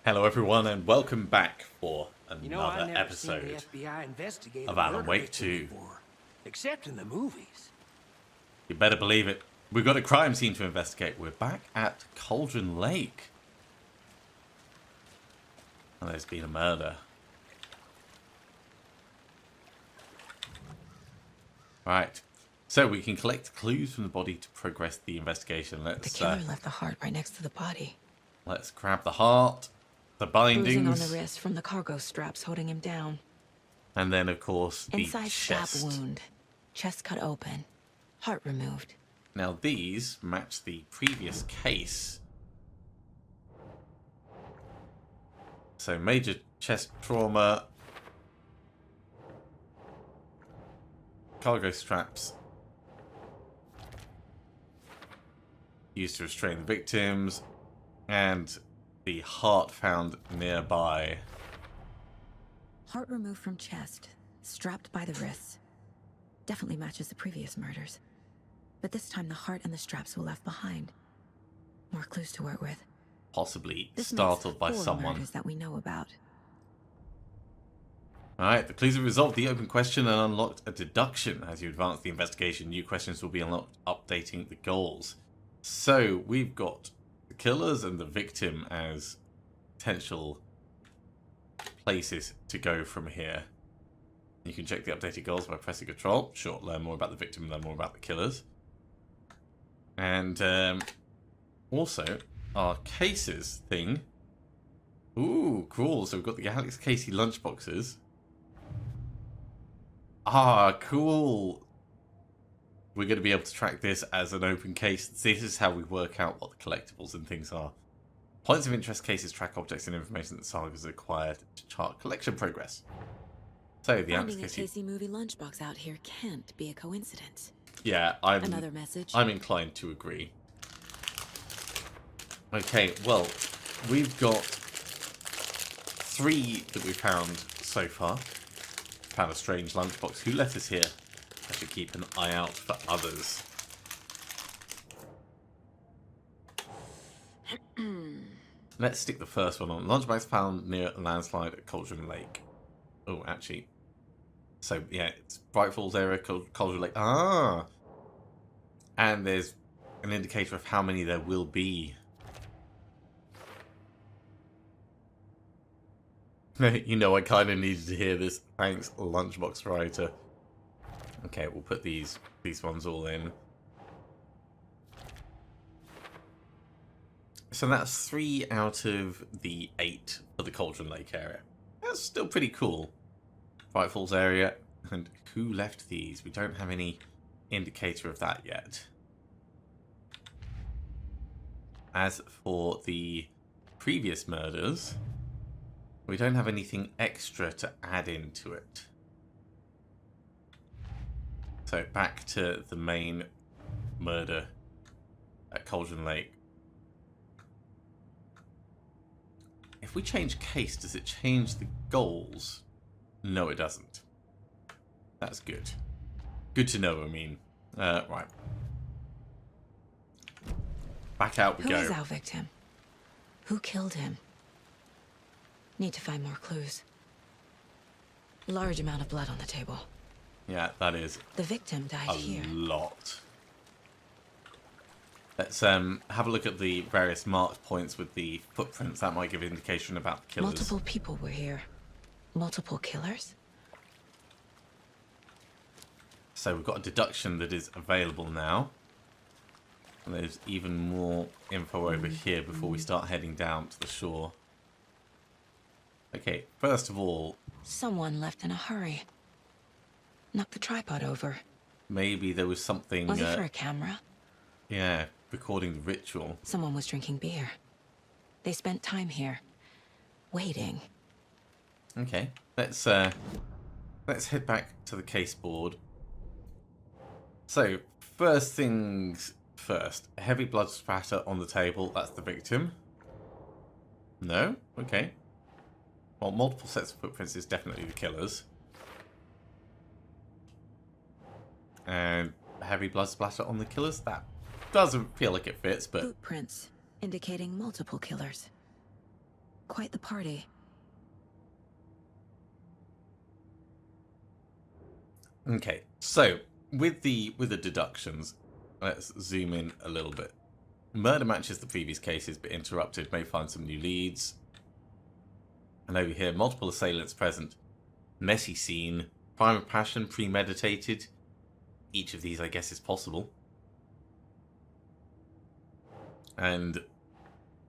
Hello, everyone, and welcome back for You know, I've another never seen the episode FBI investigate of a Alan murder Wake victim 2. before, except in the movies. You better believe it. We've got a crime scene to investigate. We're back at Cauldron Lake. And there's been a murder. Right. So we can collect clues from the body to progress the investigation. The killer left the heart right next to the body. Let's grab the heart, the Bruising on bindings, the wrist from the cargo straps holding him down. and then, of course, the Inside chest. stab wound. Chest cut open. Heart removed. Now, these match the previous case. So, major chest trauma, cargo straps used to restrain the victims, and the heart found nearby. Heart removed from chest. Strapped by the wrists. Definitely matches the previous murders. But this time the heart and the straps were left behind. More clues to work with. Possibly This startled by makes 4 someone. murders that we know about. Alright, the clues have resolved the open question and unlocked a deduction. As you advance the investigation, new questions will be unlocked, updating the goals. So, we've got the killers and the victim as potential places to go from here. You can check the updated goals by pressing Control. Sure, learn more about the victim, learn more about the killers. And also, our cases thing. Ooh, cool. So we've got the Alex Casey lunchboxes. Ah, cool. We're going to be able to track this as an open case. This is how we work out what the collectibles and things are. Points of interest cases track objects and information that Saga has acquired to chart collection progress. So the Alex Finding a Casey... Casey movie lunchbox out here can't be a coincidence. Yeah, Another message. I'm inclined to agree. Okay, well, we've got 3 that we found so far. Found a strange lunchbox. Who let us here? I should keep an eye out for others. Let's stick the first one on. Lunchbox found near a landslide at Cauldron Lake. Oh, actually. So, yeah, it's Bright Falls area, Cauldron Lake. Ah! And there's an indicator of how many there will be. You know, I kind of needed to hear this. Thanks, Lunchbox Writer. Okay, we'll put these ones all in. So that's 3 out of the 8 for the Cauldron Lake area. That's still pretty cool. Bright Falls area. And who left these? We don't have any indicator of that yet. As for the previous murders, we don't have anything extra to add into it. So back to the main murder at Cauldron Lake. If we change case, does it change the goals? No, it doesn't. That's good. Good to know, I mean. Right. Back out we go. Who is our victim? Who killed him? Need to find more clues. Large amount of blood on the table. Yeah, that is The victim died a here. lot. Let's have a look at the various marked points with the footprints. That might give indication about the killers. Multiple people were here. Multiple killers? So we've got a deduction that is available now. And there's even more info over here before we start heading down to the shore. Okay, first of all, Someone left in a hurry. Knocked the tripod over. maybe there was something, Was it for a camera? yeah, recording the ritual. Someone was drinking beer. They spent time here. Waiting. Okay, let's head back to the case board. So, first things first. A heavy blood spatter on the table. That's the victim. No? Okay. Well, multiple sets of footprints is definitely the killers. And heavy blood splatter on the killers. That doesn't feel like it fits, but Footprints indicating multiple killers. quite the party. Okay, so with the deductions, let's zoom in a little bit. Murder matches the previous cases, but interrupted. May find some new leads. And over here, multiple assailants present. Messy scene. Crime of passion, premeditated. Each of these, I guess, is possible. And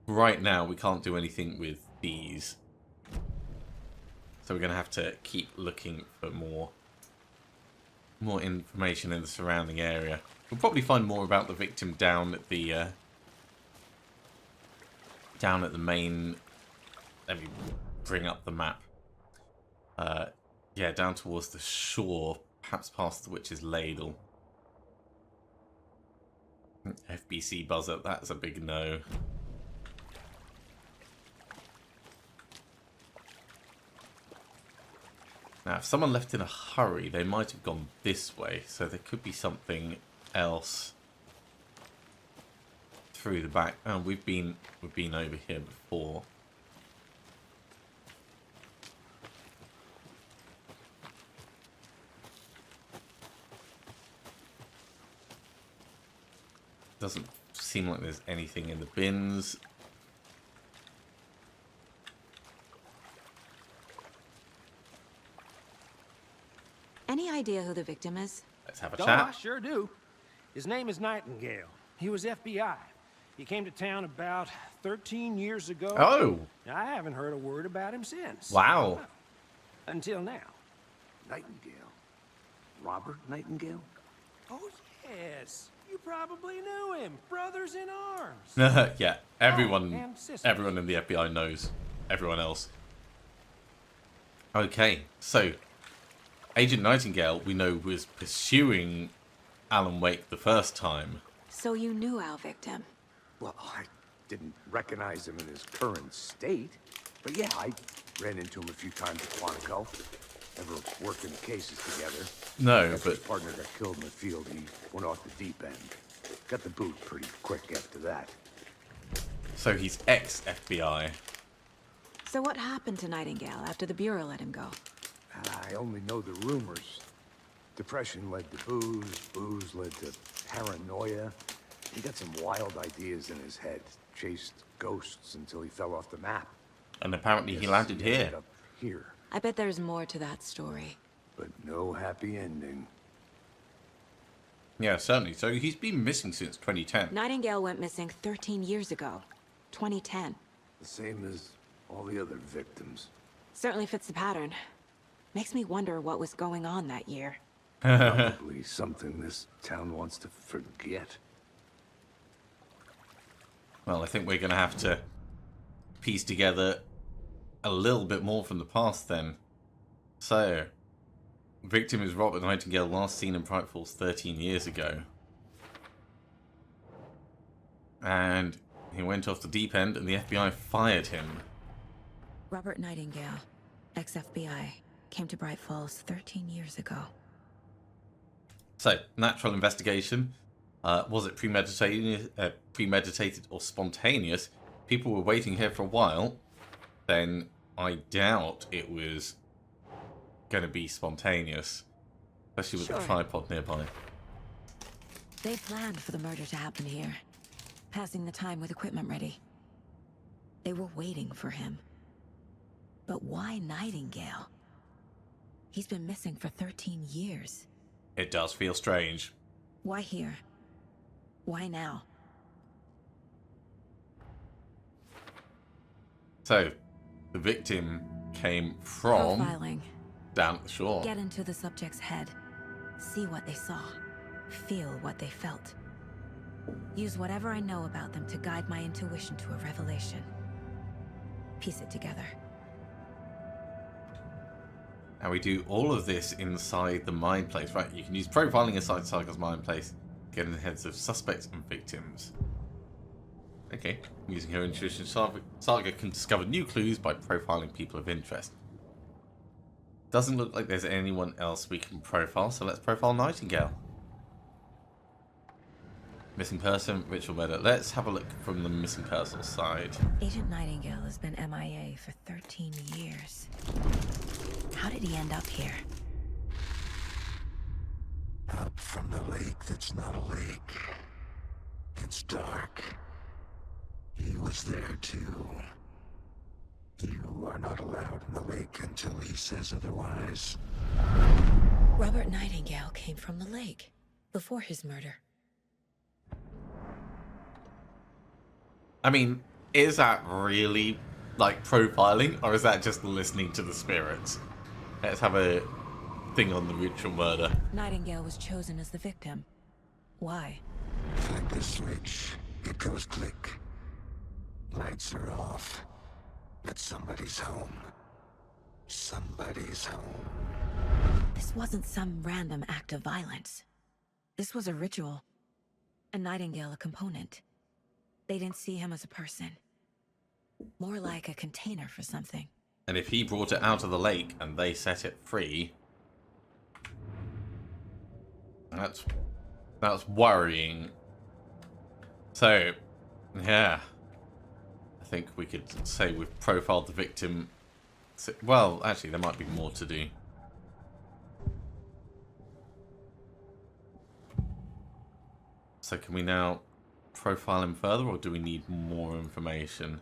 right now, we can't do anything with these. So we're going to have to keep looking for more information in the surrounding area. We'll probably find more about the victim down at the main. Let me bring up the map. Yeah, down towards the shore, perhaps past the Witch's Ladle. FBC buzzer, that's a big no. Now, if someone left in a hurry, they might have gone this way, so there could be something else through the back. Oh, we've been over here before. Doesn't seem like there's anything in the bins. Any idea who the victim is? Let's have a Oh, chat. I sure do. His name is Nightingale. He was FBI. He came to town about 13 years ago. Oh, I haven't heard a word about him since. wow. Until now. Nightingale. Robert Nightingale? Oh, yes. You probably knew him. Brothers in arms. Yeah, Oh, and sisters. everyone in the FBI knows everyone else. Okay, so Agent Nightingale, we know, was pursuing Alan Wake the first time. So you knew our victim. Well, I didn't recognize him in his current state. But yeah, I ran into him a few times at Quantico. Never worked any cases together. No, After his but partner got killed in the field, he went off the deep end. Got the boot pretty quick after that. so he's ex-FBI. So what happened to Nightingale after the Bureau let him go? I only know the rumors. Depression led to booze, booze led to paranoia. He got some wild ideas in his head, chased ghosts until he fell off the map. And apparently he Guess landed ended here. up here, I bet there's more to that story. but no happy ending. Yeah, certainly. So he's been missing since 2010. Nightingale went missing 13 years ago. 2010. The same as all the other victims. Certainly fits the pattern. Makes me wonder what was going on that year. Probably something this town wants to forget. Well, I think we're going to have to piece together a little bit more from the past then. So, victim is Robert Nightingale, last seen in Bright Falls 13 years ago. And he went off the deep end and the FBI fired him. Robert Nightingale, ex-FBI, came to Bright Falls 13 years ago. So, natural investigation. Was it premeditated or spontaneous? People were waiting here for a while. Then I doubt it was going to be spontaneous. Especially with the Sure. tripod nearby. They planned for the murder to happen here, passing the time with equipment ready. They were waiting for him. But why Nightingale? He's been missing for 13 years. It does feel strange. Why here? Why now? So, the victim came from Profiling. down at the shore. Get into the subject's head. See what they saw. Feel what they felt. Use whatever I know about them to guide my intuition to a revelation. Piece it together. And we do all of this inside the mind place. Right, you can use profiling inside Saga's mind place. Get in the heads of suspects and victims. Okay, using her intuition, Saga can discover new clues by profiling people of interest. Doesn't look like there's anyone else we can profile, so let's profile Nightingale. Missing person, ritual murder. Let's have a look from the missing person side. Agent Nightingale has been MIA for 13 years. How did he end up here? Up from the lake that's not a lake. It's dark. He was there too. You are not allowed in the lake until he says otherwise. Robert Nightingale came from the lake before his murder. I mean, is that really, like, profiling, or is that just listening to the spirits? Let's have a thing on the ritual murder. Nightingale was chosen as the victim. Why? Flick the switch. It goes click. Lights are off. But somebody's home. Somebody's home. This wasn't some random act of violence. This was a ritual. A Nightingale a component. They didn't see him as a person. More like a container for something. And if he brought it out of the lake and they set it free, that's worrying. So, yeah. I think we could say we've profiled the victim. Well, actually, there might be more to do. So can we now profile him further, or do we need more information?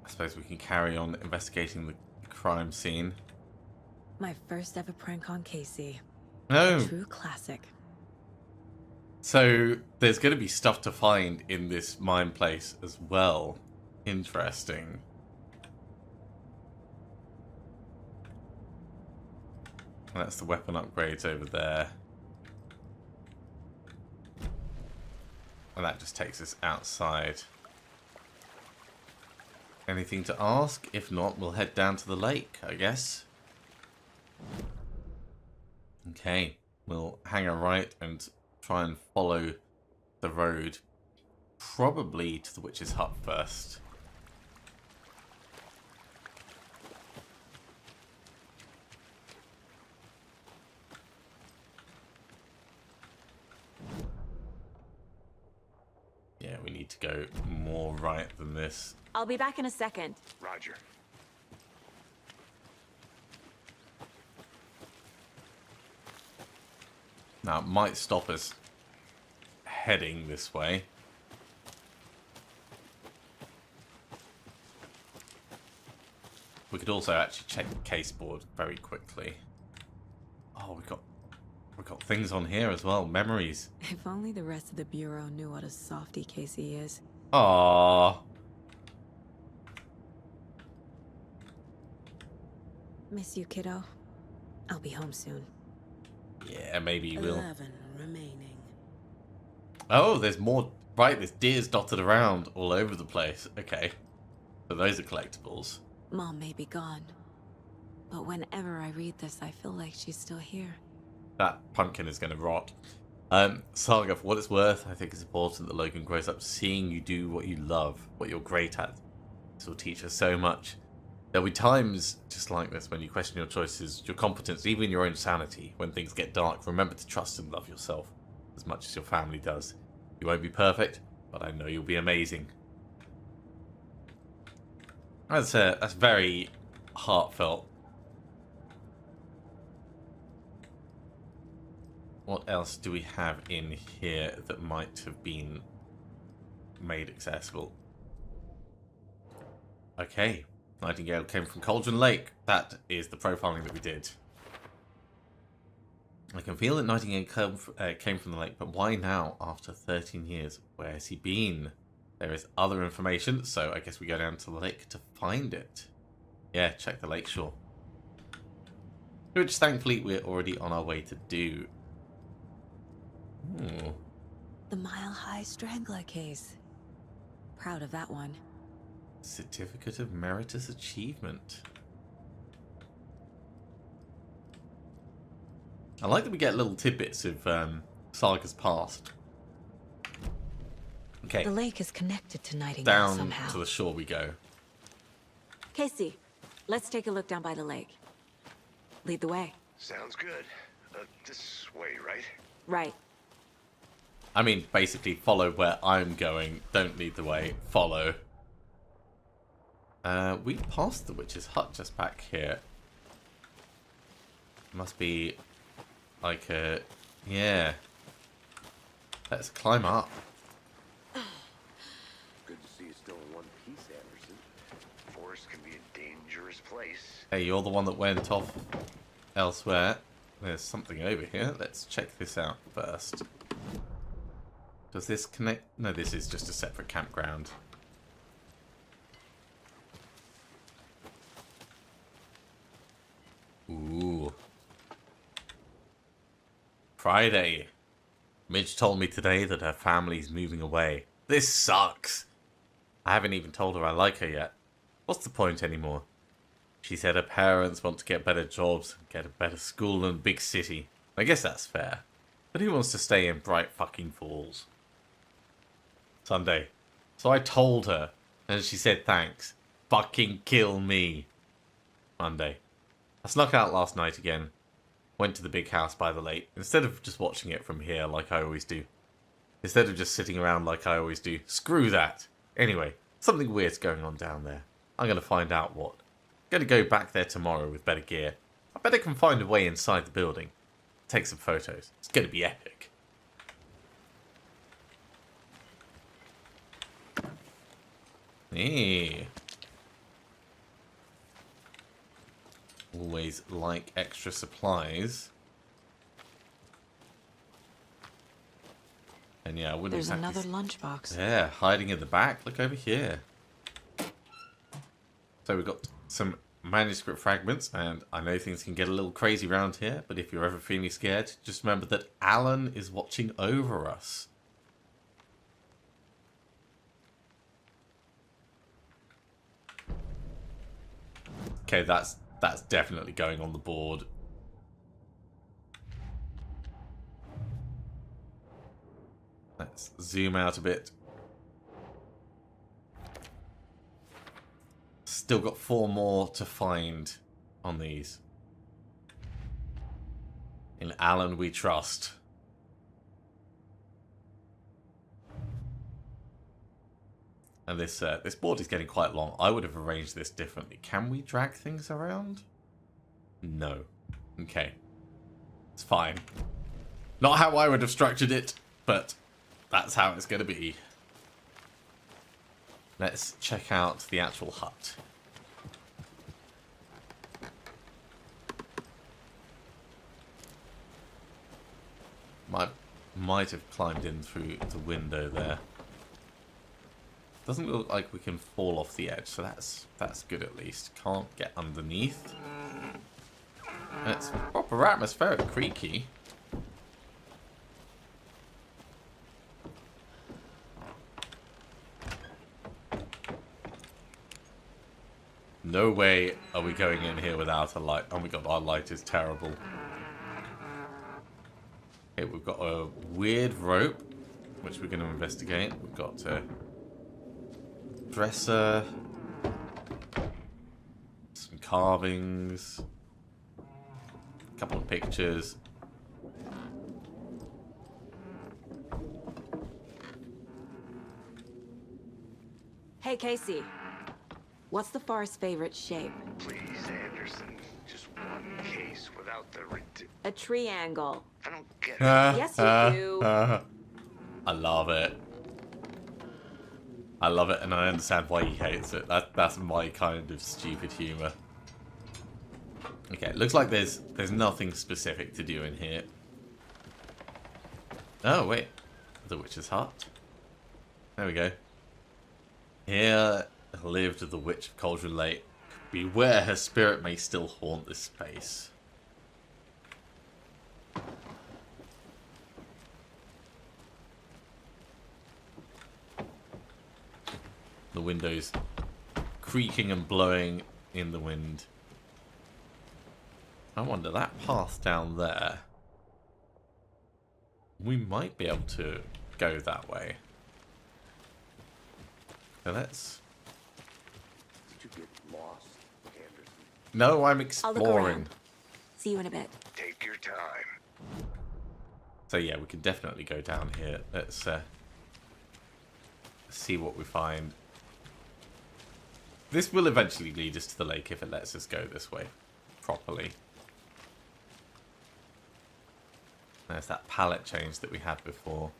I suppose we can carry on investigating the crime scene. My first ever prank on Casey. No. A true classic. So there's going to be stuff to find in this mine place as well. Interesting. That's the weapon upgrades over there. And that just takes us outside. Anything to ask? If not, we'll head down to the lake, I guess. Okay, we'll hang a right and try and follow the road. Probably to the witch's hut first. Yeah, we need to go more right than this. I'll be back in a second. Roger. Now, it might stop us heading this way. We could also actually check the caseboard very quickly. Oh, we've got things on here as well. Memories. If only the rest of the Bureau knew what a softy Casey is. Aww. Miss you, kiddo. I'll be home soon. Yeah, maybe you will. 11 remaining. Oh, there's more. Right, there's deers dotted around all over the place. Okay. So those are collectibles. Mom may be gone, but whenever I read this, I feel like she's still here. That pumpkin is going to rot. Saga, for what it's worth, I think it's important that Logan grows up seeing you do what you love, what you're great at. This will teach us so much. There'll be times just like this when you question your choices, your competence, even your own sanity. When things get dark, remember to trust and love yourself as much as your family does. You won't be perfect, but I know you'll be amazing. That's very heartfelt. What else do we have in here that might have been made accessible? Okay, Nightingale came from Cauldron Lake. That is the profiling that we did. I can feel that Nightingale came from the lake, but why now, after 13 years? Where has he been? There is other information, so I guess we go down to the lake to find it. Yeah, check the lake shore. Which, thankfully, we're already on our way to do. The Mile High Strangler case. Proud of that one. Certificate of Meritorious Achievement. I like that we get little tidbits of Saga's past. Okay. The lake is connected to Nightingale Down somehow. to the shore we go. Casey, let's take a look down by the lake. Lead the way. Sounds good. This way, right? Right. I mean, basically, follow where I'm going. Don't lead the way. Follow. We passed the witch's hut just back here. Must be like a... Yeah. Let's climb up. Good to see you still in one piece, Anderson. Forest can be a dangerous place. Hey, you're the one that went off elsewhere. There's something over here. Let's check this out first. Does this connect? No, this is just a separate campground. Ooh. Friday. Midge told me today that her family's moving away. This sucks. I haven't even told her I like her yet. What's the point anymore? She said her parents want to get better jobs, get a better school in a big city. I guess that's fair. But who wants to stay in Bright fucking Falls? Sunday. So I told her, and she said thanks. Fucking kill me. Monday. I snuck out last night again. Went to the big house by the lake, instead of just watching it from here like I always do. Instead of just sitting around like I always do. Screw that. Anyway, something weird's going on down there. I'm going to find out what. Gonna go back there tomorrow with better gear. I bet I can find a way inside the building. Take some photos. It's gonna be epic. Yeah. Always like extra supplies. And yeah, I wouldn't There's exactly... another lunchbox. Yeah, hiding in the back. Look over here. So we've got some manuscript fragments, and I know things can get a little crazy around here, but if you're ever feeling scared, just remember that Alan is watching over us. Okay, that's definitely going on the board. Let's zoom out a bit. Still got 4 more to find on these. In Alan we trust. And this board is getting quite long. I would have arranged this differently. Can we drag things around? No. Okay. It's fine. Not how I would have structured it, but that's how it's going to be. Let's check out the actual hut. Might have climbed in through the window there. Doesn't look like we can fall off the edge, so that's good at least. Can't get underneath. And it's proper atmospheric creaky. No way are we going in here without a light. Oh my god, our light is terrible. Okay, we've got a weird rope, which we're going to investigate. We've got a dresser, some carvings, a couple of pictures. Hey, Casey. What's the forest's favorite shape? Please, Anderson. Just one case without the A triangle. I don't get it. Yes, you do. I love it. I love it, and I understand why he hates it. That's my kind of stupid humor. Okay, it looks like there's nothing specific to do in here. Oh wait, the witch's hut. There we go. Here lived the witch of Cauldron Lake. Beware, her spirit may still haunt this space. The windows creaking and blowing in the wind. I wonder, that path down there, we might be able to go that way. So let's... Did you get lost No, I'm I'll look exploring. around. See you in a bit. Take your time. So yeah, we can definitely go down here. Let's see what we find. This will eventually lead us to the lake if it lets us go this way properly. There's that pallet change that we had before.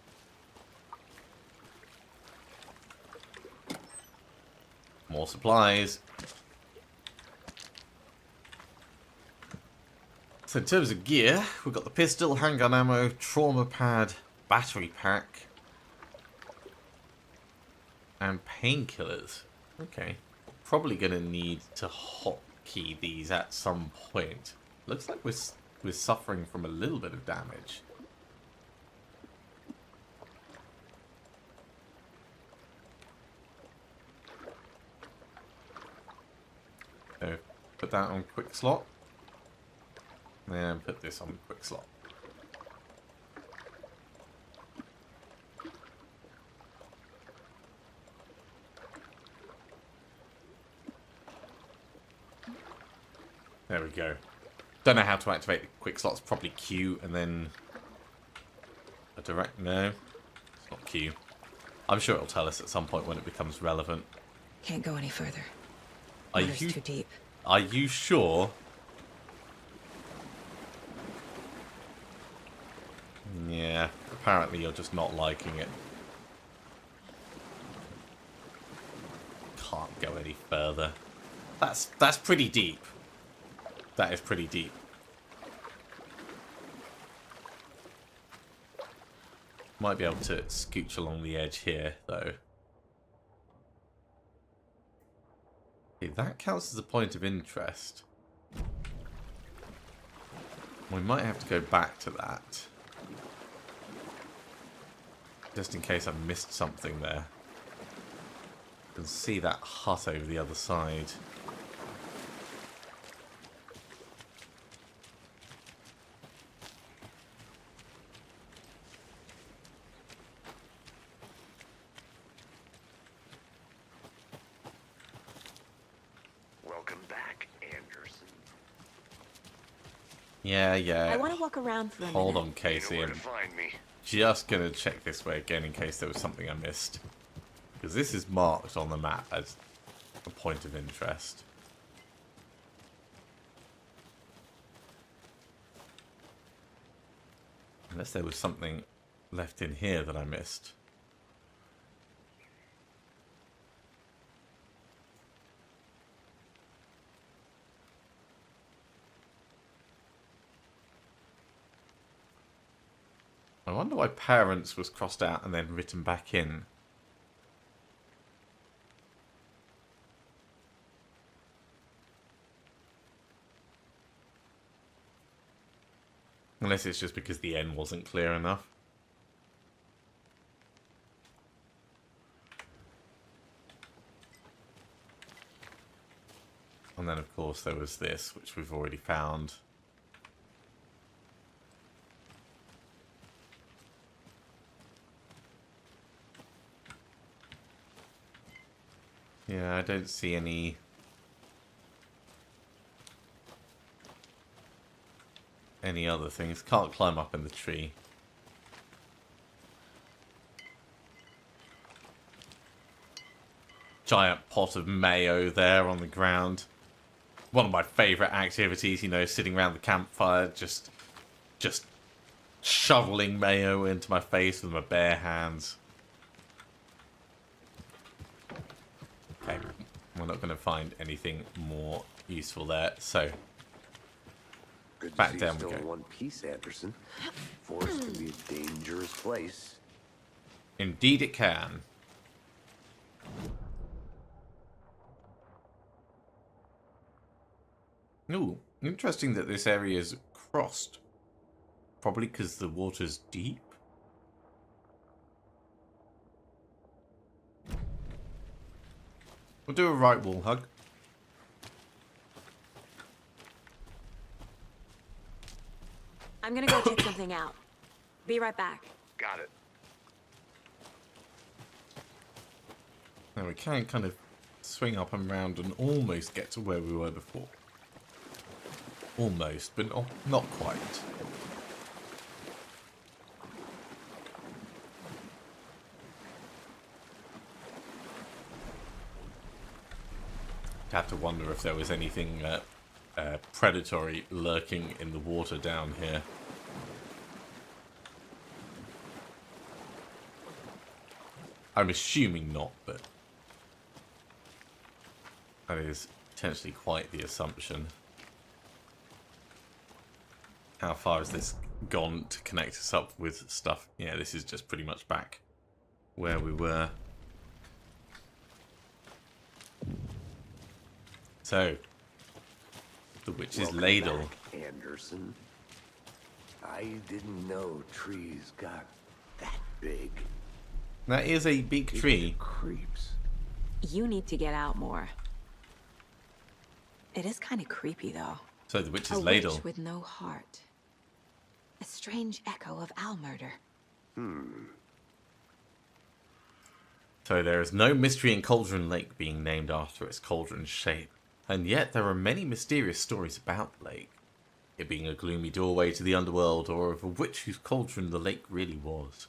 More supplies. So in terms of gear, we've got the pistol, handgun ammo, trauma pad, battery pack, and painkillers. Okay. Probably going to need to hotkey these at some point. Looks like we're suffering from a little bit of damage. So put that on quick slot. And put this on quick slot. There we go. Don't know how to activate the quick slots. Probably Q and then a direct. No, it's not Q. I'm sure it'll tell us at some point when it becomes relevant. Can't go any further. Are Water's you too deep. Are you sure? Yeah. Apparently, you're just not liking it. Can't go any further. That's pretty deep. That is pretty deep. Might be able to scooch along the edge here, though. Okay, that counts as a point of interest. We might have to go back to that. Just in case I missed something there. You can see that hut over the other side. Welcome back, Anderson. Yeah. I want to walk around for a Hold minute. on, Casey. You know I'm where to find me. just going to check this way again in case there was something I missed. Because this is marked on the map as a point of interest. Unless there was something left in here that I missed. I wonder why parents was crossed out and then written back in. Unless it's just because the N wasn't clear enough. And then of course there was this, which we've already found. Yeah, I don't see any other things. Can't climb up in the tree. Giant pot of mayo there on the ground. One of my favourite activities, you know, sitting around the campfire, just shoveling mayo into my face with my bare hands. Okay, we're not going to find anything more useful there, so Good back to see down you we still go. in one piece, Anderson. Forest can be a dangerous place. Indeed it can. Ooh, interesting that this area is crossed. Probably because the water's deep. We'll do a right wall hug. I'm gonna go check something out. Be right back. Got it. Now we can kind of swing up and round and almost get to where we were before. Almost, but not quite. I have to wonder if there was anything predatory lurking in the water down here. I'm assuming not, but that is potentially quite the assumption. How far has this gone to connect us up with stuff? Yeah, this is just pretty much back where we were. So, the witch's Welcome ladle. back, Anderson. I didn't know trees got that big. That is a big tree. Creeps. You need to get out more. It is kind of creepy, though. So the witch's A ladle. witch with no heart. A strange echo of owl murder. So there is no mystery in Cauldron Lake being named after its cauldron shape. And yet there are many mysterious stories about the lake. It being a gloomy doorway to the underworld, or of a witch whose cauldron the lake really was.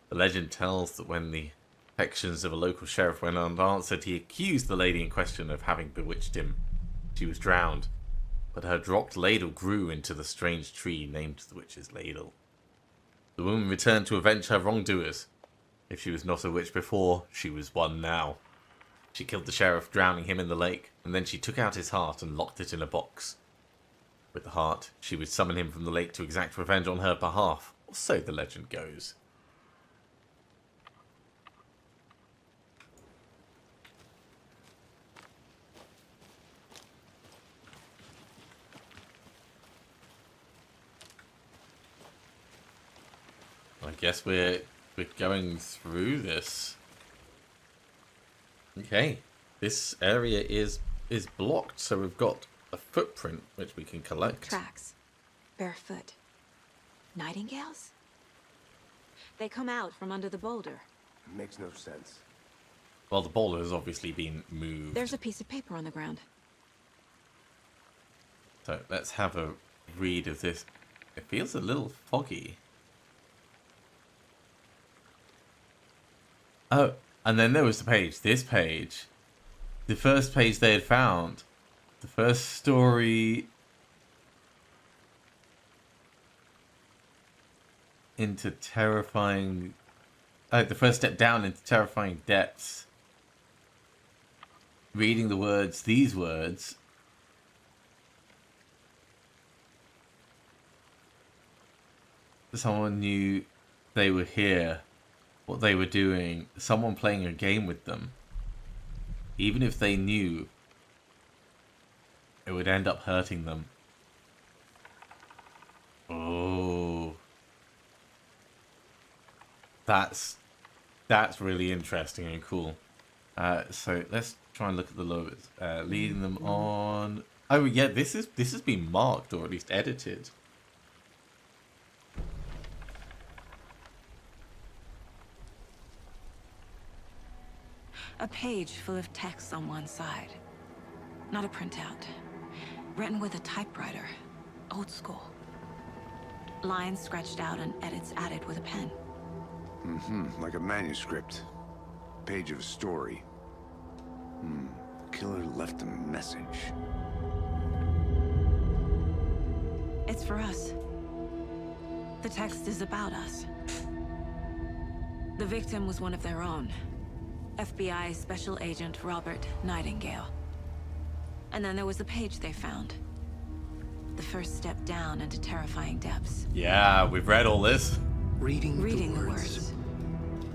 The legend tells that when the affections of a local sheriff went unanswered, he accused the lady in question of having bewitched him. She was drowned, but her dropped ladle grew into the strange tree named the witch's ladle. The woman returned to avenge her wrongdoers. If she was not a witch before, she was one now. She killed the sheriff, drowning him in the lake, and then she took out his heart and locked it in a box. With the heart, she would summon him from the lake to exact revenge on her behalf, or so the legend goes. I guess we're going through this. Okay, this area is blocked, so we've got a footprint which we can collect. Tracks. Barefoot. Nightingales? They come out from under the boulder. Makes no sense. Well, the boulder has obviously been moved. There's a piece of paper on the ground. So let's have a read of this. It feels a little foggy. Oh, and then there was the page. This page. The first page they had found. The first story into terrifying... the first step down into terrifying depths. Reading the words, these words. Someone knew they were here. What they were doing. Someone playing a game with them. Even if they knew, it would end up hurting them. Oh. That's really interesting and cool. So let's try and look at the logos. Leading them on. Oh yeah, this has been marked or at least edited. A page full of text on one side. Not a printout. Written with a typewriter. Old school. Lines scratched out and edits added with a pen. Like a manuscript. Page of a story. Killer left a message. It's for us. The text is about us. The victim was one of their own. FBI Special Agent Robert Nightingale. And then there was the page they found. The first step down into terrifying depths. Yeah, we've read all this. Reading the words.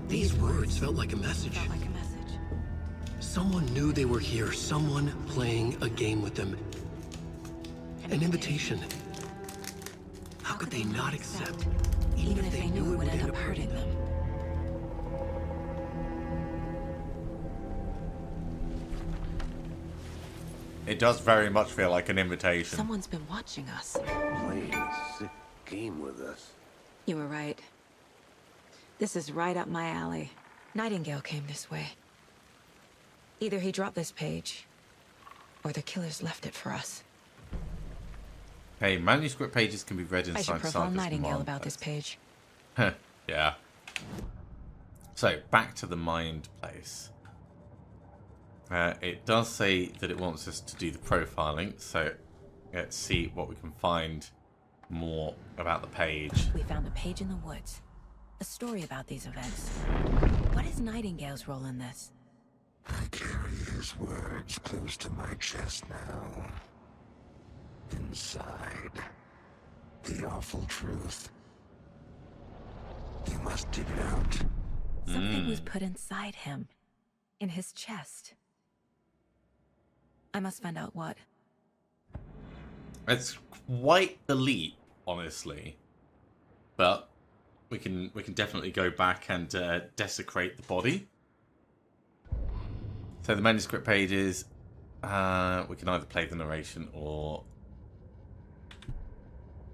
These words felt like a message. Felt like a message. Someone knew they were here. Someone playing a game with them. An invitation. How could they not accept? Even if they knew it would end up hurting them. It does very much feel like an invitation. Someone's been watching us. Playing a sick game with us. You were right. This is right up my alley. Nightingale came this way. Either he dropped this page, or the killers left it for us. Hey, manuscript pages can be read I inside should profile Saga's Nightingale mind about this place. page. Yeah. So, back to the mind place. It does say that it wants us to do the profiling, so let's see what we can find more about the page. We found a page in the woods. A story about these events. What is Nightingale's role in this? I carry his words close to my chest now. Inside, the awful truth. You must dig it out. Something was put inside him. In his chest. I must find out what. It's quite the leap, honestly, but we can definitely go back and desecrate the body. So the manuscript pages, we can either play the narration or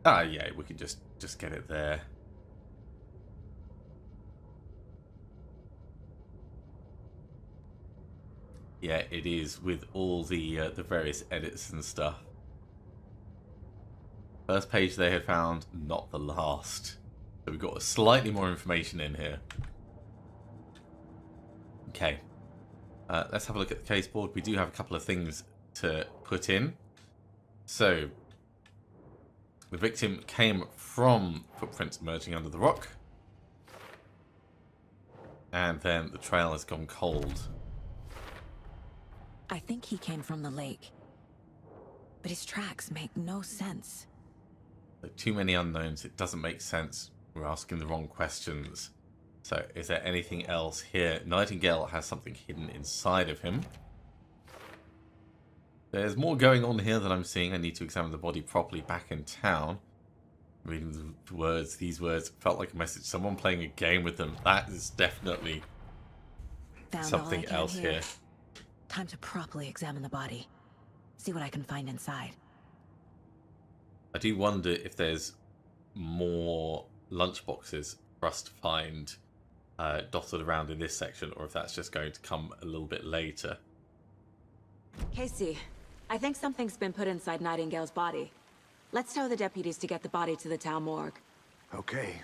yeah, we can just get it there. Yeah, it is with all the various edits and stuff. First page they had found, not the last. So we've got slightly more information in here. Okay. Let's have a look at the case board. We do have a couple of things to put in. So, the victim came from footprints emerging under the rock. And then the trail has gone cold. I think he came from the lake. But his tracks make no sense. So too many unknowns. It doesn't make sense. We're asking the wrong questions. So, is there anything else here? Nightingale has something hidden inside of him. There's more going on here than I'm seeing. I need to examine the body properly back in town. Reading the words, these words felt like a message. Someone playing a game with them. That is definitely Found something all I can else here. Time to properly examine the body. See what I can find inside. I do wonder if there's more lunchboxes for us to find dotted around in this section, or if that's just going to come a little bit later. Casey, I think something's been put inside Nightingale's body. Let's tell the deputies to get the body to the town morgue. Okay.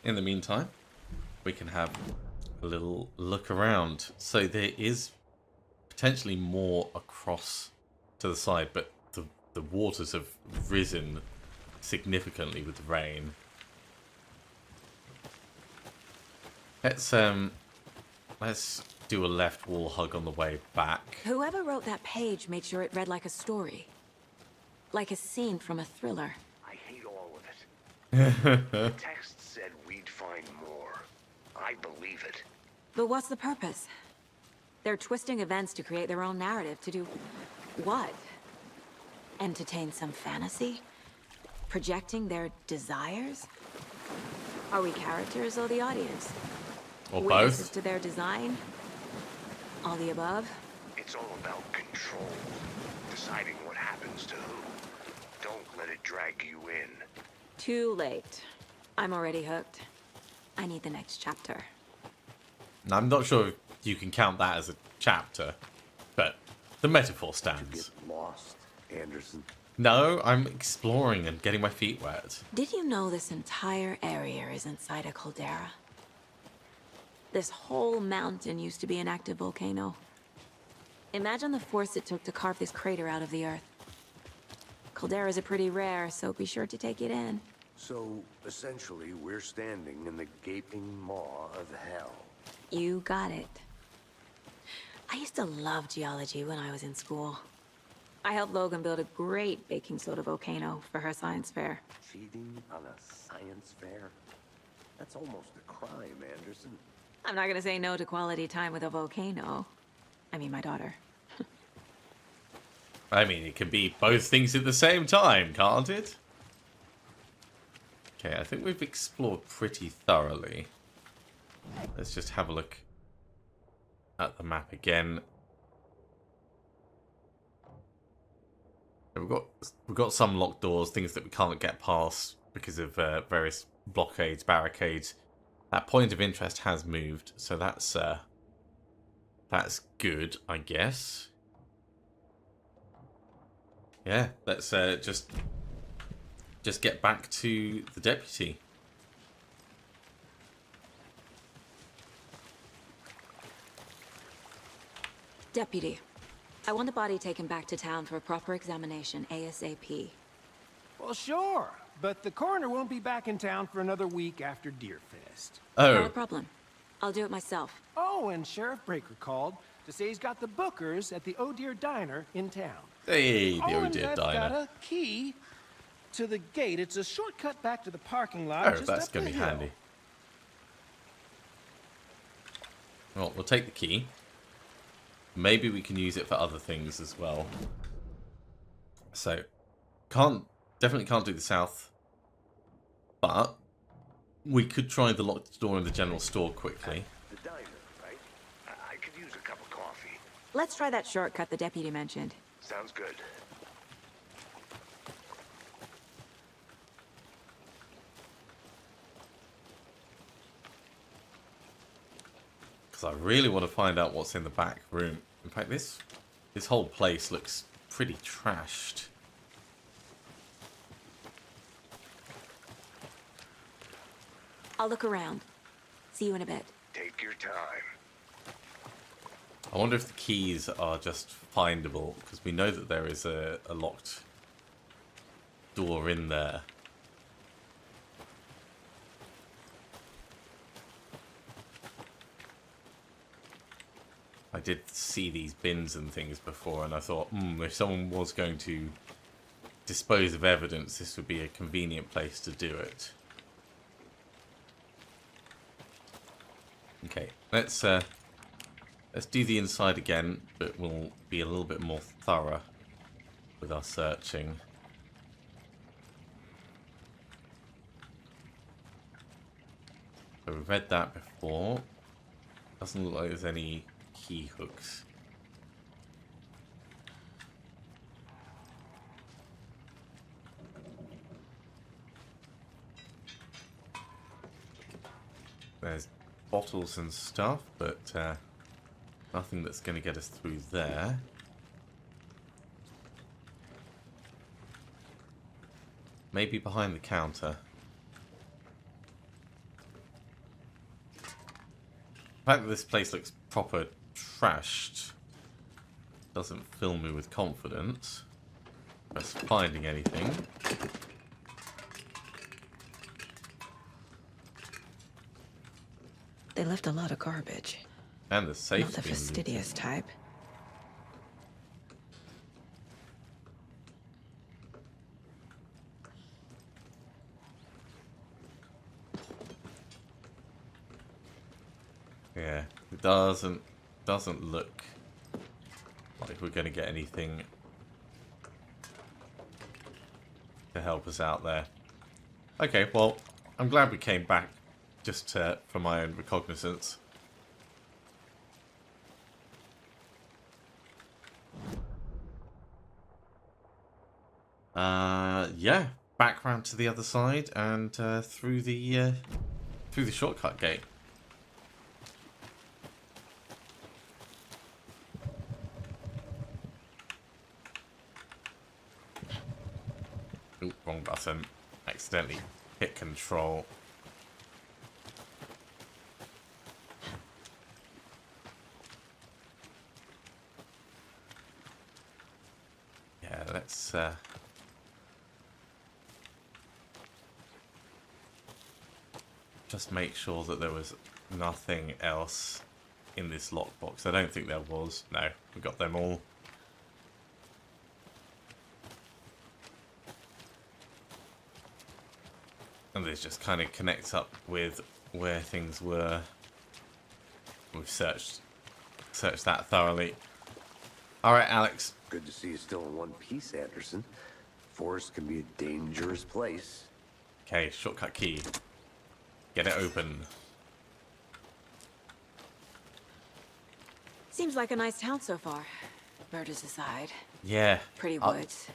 In the meantime, we can have a little look around. So there is potentially more across to the side, but the waters have risen significantly with the rain. Let's do a left wall hug on the way back. Whoever wrote that page made sure it read like a story. Like a scene from a thriller. I hate all of it. The text said we'd find more. I believe it. But what's the purpose? They're twisting events to create their own narrative. To do what? Entertain some fantasy? Projecting their desires? Are we characters or the audience? Or Witnesses both. to their design? All the above? It's all about control. Deciding what happens to who. Don't let it drag you in. Too late. I'm already hooked. I need the next chapter. Now, I'm not sure if you can count that as a chapter, but the metaphor stands. Get lost, Anderson. No, I'm exploring and getting my feet wet. Did you know this entire area is inside a caldera? This whole mountain used to be an active volcano. Imagine the force it took to carve this crater out of the earth. Calderas are pretty rare, so be sure to take it in. So, essentially, we're standing in the gaping maw of hell. You got it. I used to love geology when I was in school. I helped Logan build a great baking soda volcano for her science fair. Cheating on a science fair? That's almost a crime, Anderson. I'm not gonna say no to quality time with a volcano. I mean, my daughter. I mean, it can be both things at the same time, can't it? Okay, I think we've explored pretty thoroughly. Let's just have a look at the map again. We've got some locked doors, things that we can't get past because of various blockades, barricades. That point of interest has moved, so that's good, I guess. Yeah, let's just get back to the deputy. Deputy, I want the body taken back to town for a proper examination ASAP. Well, sure, but the coroner won't be back in town for another week after Deerfest. Not a Oh, problem. I'll do it myself. Oh, and Sheriff Breaker called to say he's got the bookers at the Oh Dear Diner in town. hey, the Oh, Oh and Dear I've got Diner. a key to the gate. It's a shortcut back to the parking lot. Oh, just that's up going the to be hill. handy. Well, we'll take the key. Maybe we can use it for other things as well. So, definitely can't do the south. But we could try the locked door in the general store quickly. The diner, right? I could use a cup of coffee. Let's try that shortcut the deputy mentioned. Sounds good. Because I really want to find out what's in the back room. In fact, this whole place looks pretty trashed. I'll look around. See you in a bit. Take your time. I wonder if the keys are just findable, because we know that there is a locked door in there. I did see these bins and things before, and I thought, if someone was going to dispose of evidence, this would be a convenient place to do it. Okay, let's do the inside again, but we'll be a little bit more thorough with our searching. So we've read that before. Doesn't look like there's any key hooks. There's bottles and stuff, but nothing that's going to get us through there. Maybe behind the counter. The fact that this place looks proper trashed doesn't fill me with confidence as finding anything. They left a lot of garbage. And the safe. Not the fastidious type. Yeah, it doesn't look like we're going to get anything to help us out there. Okay, well, I'm glad we came back just for my own recognizance. Yeah, back round to the other side and through the shortcut gate. Oop, wrong button. Accidentally hit control. Yeah, let's just make sure that there was nothing else in this lockbox. I don't think there was. No, we got them all. And this just kind of connects up with where things were. We've searched that thoroughly. All right, Alex. Good to see you still in one piece, Anderson. Forest can be a dangerous place. Okay, shortcut key. Get it open. Seems like a nice town so far. Murders aside. Yeah. Pretty woods.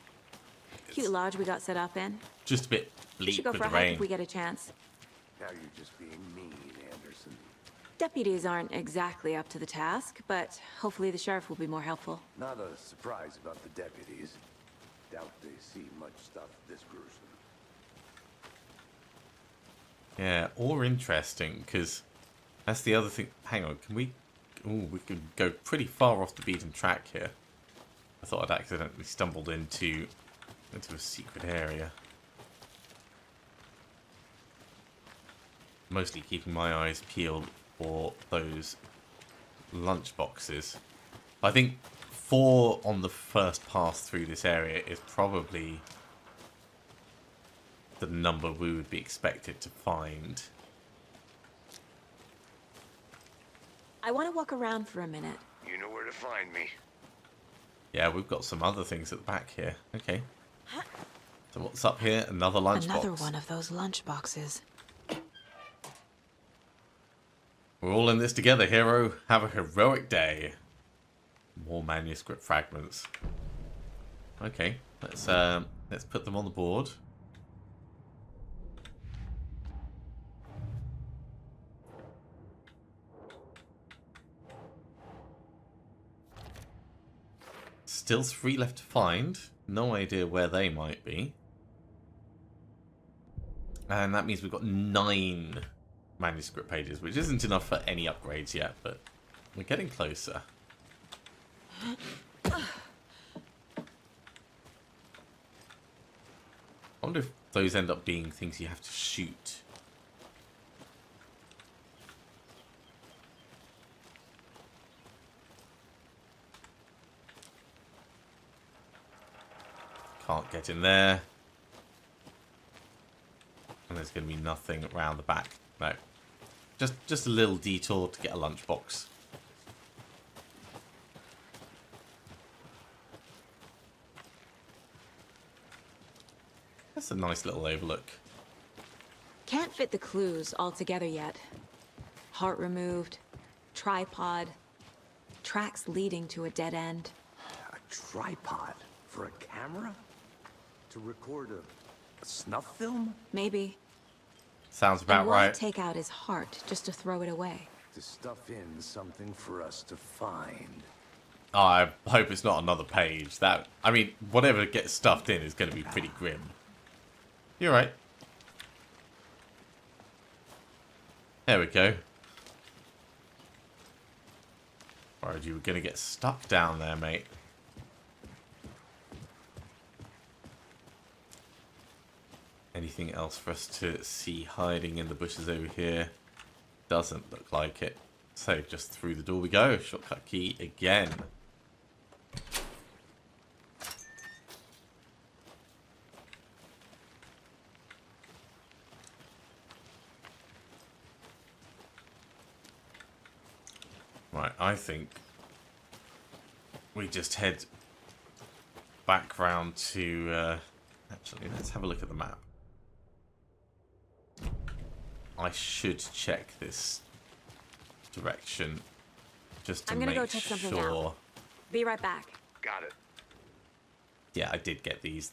Cute lodge we got set up in. Just a bit We should bleak go with for the a hike rain. if we get a chance. Now you're just being mean, Anderson. Deputies aren't exactly up to the task, but hopefully the sheriff will be more helpful. Not a surprise about the deputies. Doubt they see much stuff this gruesome. Yeah, or interesting, because that's the other thing. Hang on, can we... Ooh, we could go pretty far off the beaten track here. I thought I'd accidentally stumbled into a secret area. Mostly keeping my eyes peeled for those lunch boxes. I think 4 on the first pass through this area is probably the number we would be expected to find. I want to walk around for a minute. You know where to find me. Yeah, we've got some other things at the back here. Okay. So what's up here? Another lunchbox. Another one of those lunch boxes. We're all in this together, hero. Have a heroic day. More manuscript fragments. Okay, let's put them on the board. Still 3 left to find. No idea where they might be. And that means we've got 9 manuscript pages, which isn't enough for any upgrades yet, but we're getting closer. I wonder if those end up being things you have to shoot. Can't get in there. And there's going to be nothing around the back. No. Just a little detour to get a lunchbox. That's a nice little overlook. Can't fit the clues all together yet. Heart removed, tripod, tracks leading to a dead end. A tripod for a camera? To record a snuff film? Maybe. Sounds about And why right. take out his heart just to throw it away? To stuff in something for us to find. Oh, I hope it's not another page. That, I mean, whatever gets stuffed in is going to be pretty grim. You're right. There we go. Worried you were going to get stuck down there, mate. Anything else for us to see hiding in the bushes over here? Doesn't look like it. So just through the door we go. Shortcut key again. Right, I think we just head back round to... actually, let's have a look at the map. I should check this direction just to I'm gonna make go check something sure. out. Be right back. Got it. Yeah, I did get these.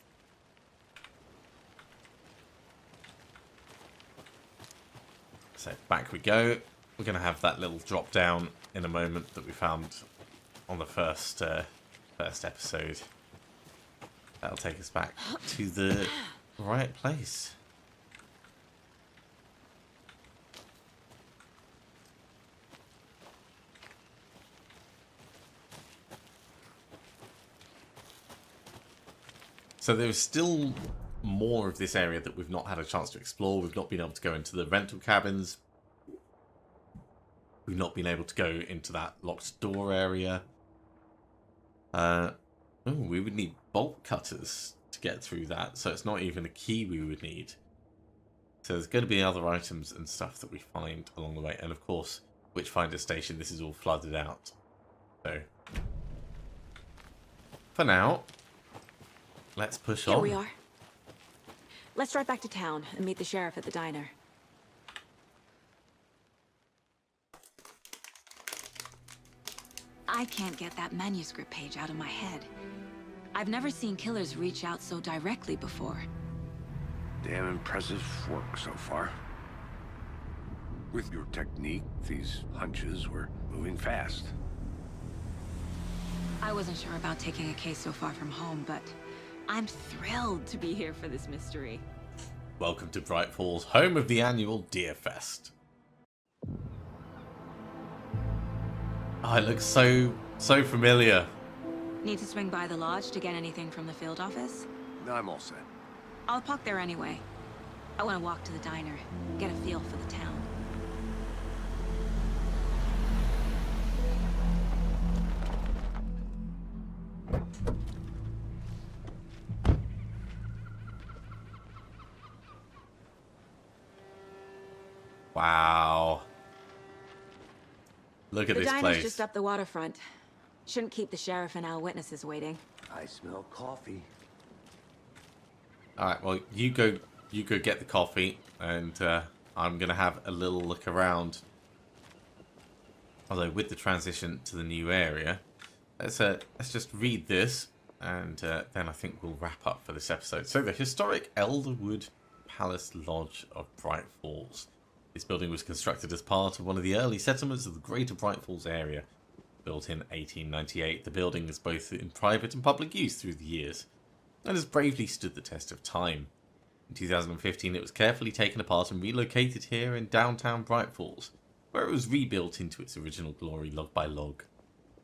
So back we go. We're going to have that little drop down in a moment that we found on the first episode. That'll take us back to the right place. So there's still more of this area that we've not had a chance to explore. We've not been able to go into the rental cabins. We've not been able to go into that locked door area. We would need bolt cutters to get through that, so it's not even a key we would need. So there's going to be other items and stuff that we find along the way. And of course, Witchfinder Station, this is all flooded out. So, for now, let's push on. Here we are. Let's drive back to town and meet the sheriff at the diner. I can't get that manuscript page out of my head. I've never seen killers reach out so directly before. Damn impressive work so far. With your technique, these hunches were moving fast. I wasn't sure about taking a case so far from home, but I'm thrilled to be here for this mystery. Welcome to Bright Falls, home of the annual Deer Fest. Oh, it looks so familiar. Need to swing by the lodge to get anything from the field office? I'm all set. I'll park there anyway. I want to walk to the diner, get a feel for the town. Wow. Look at The this diner's place. just up the waterfront. Shouldn't keep the sheriff and our witnesses waiting. I smell coffee. Alright, well, you go get the coffee, and I'm going to have a little look around. Although, with the transition to the new area, let's just read this, and then I think we'll wrap up for this episode. So, the historic Elderwood Palace Lodge of Bright Falls. This building was constructed as part of one of the early settlements of the Greater Bright Falls area. Built in 1898, the building is both in private and public use through the years, and has bravely stood the test of time. In 2015, it was carefully taken apart and relocated here in downtown Bright Falls, where it was rebuilt into its original glory log by log.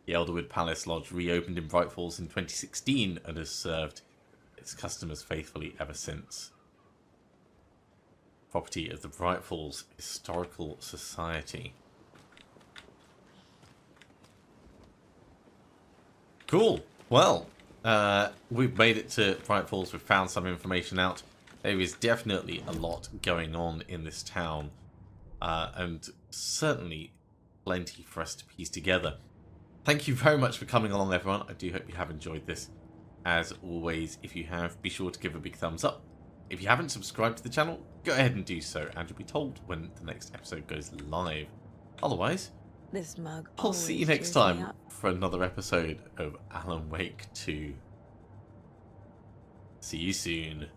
The Elderwood Palace Lodge reopened in Bright Falls in 2016 and has served its customers faithfully ever since. Property of the Bright Falls Historical Society. Cool. Well, we've made it to Bright Falls. We've found some information out. There is definitely a lot going on in this town, and certainly plenty for us to piece together. Thank you very much for coming along, everyone. I do hope you have enjoyed this. As always, if you have, be sure to give a big thumbs up. If you haven't subscribed to the channel, go ahead and do so, and you'll be told when the next episode goes live. Otherwise, This mug. I'll see you always next cheers me time up. for another episode of Alan Wake 2. See you soon.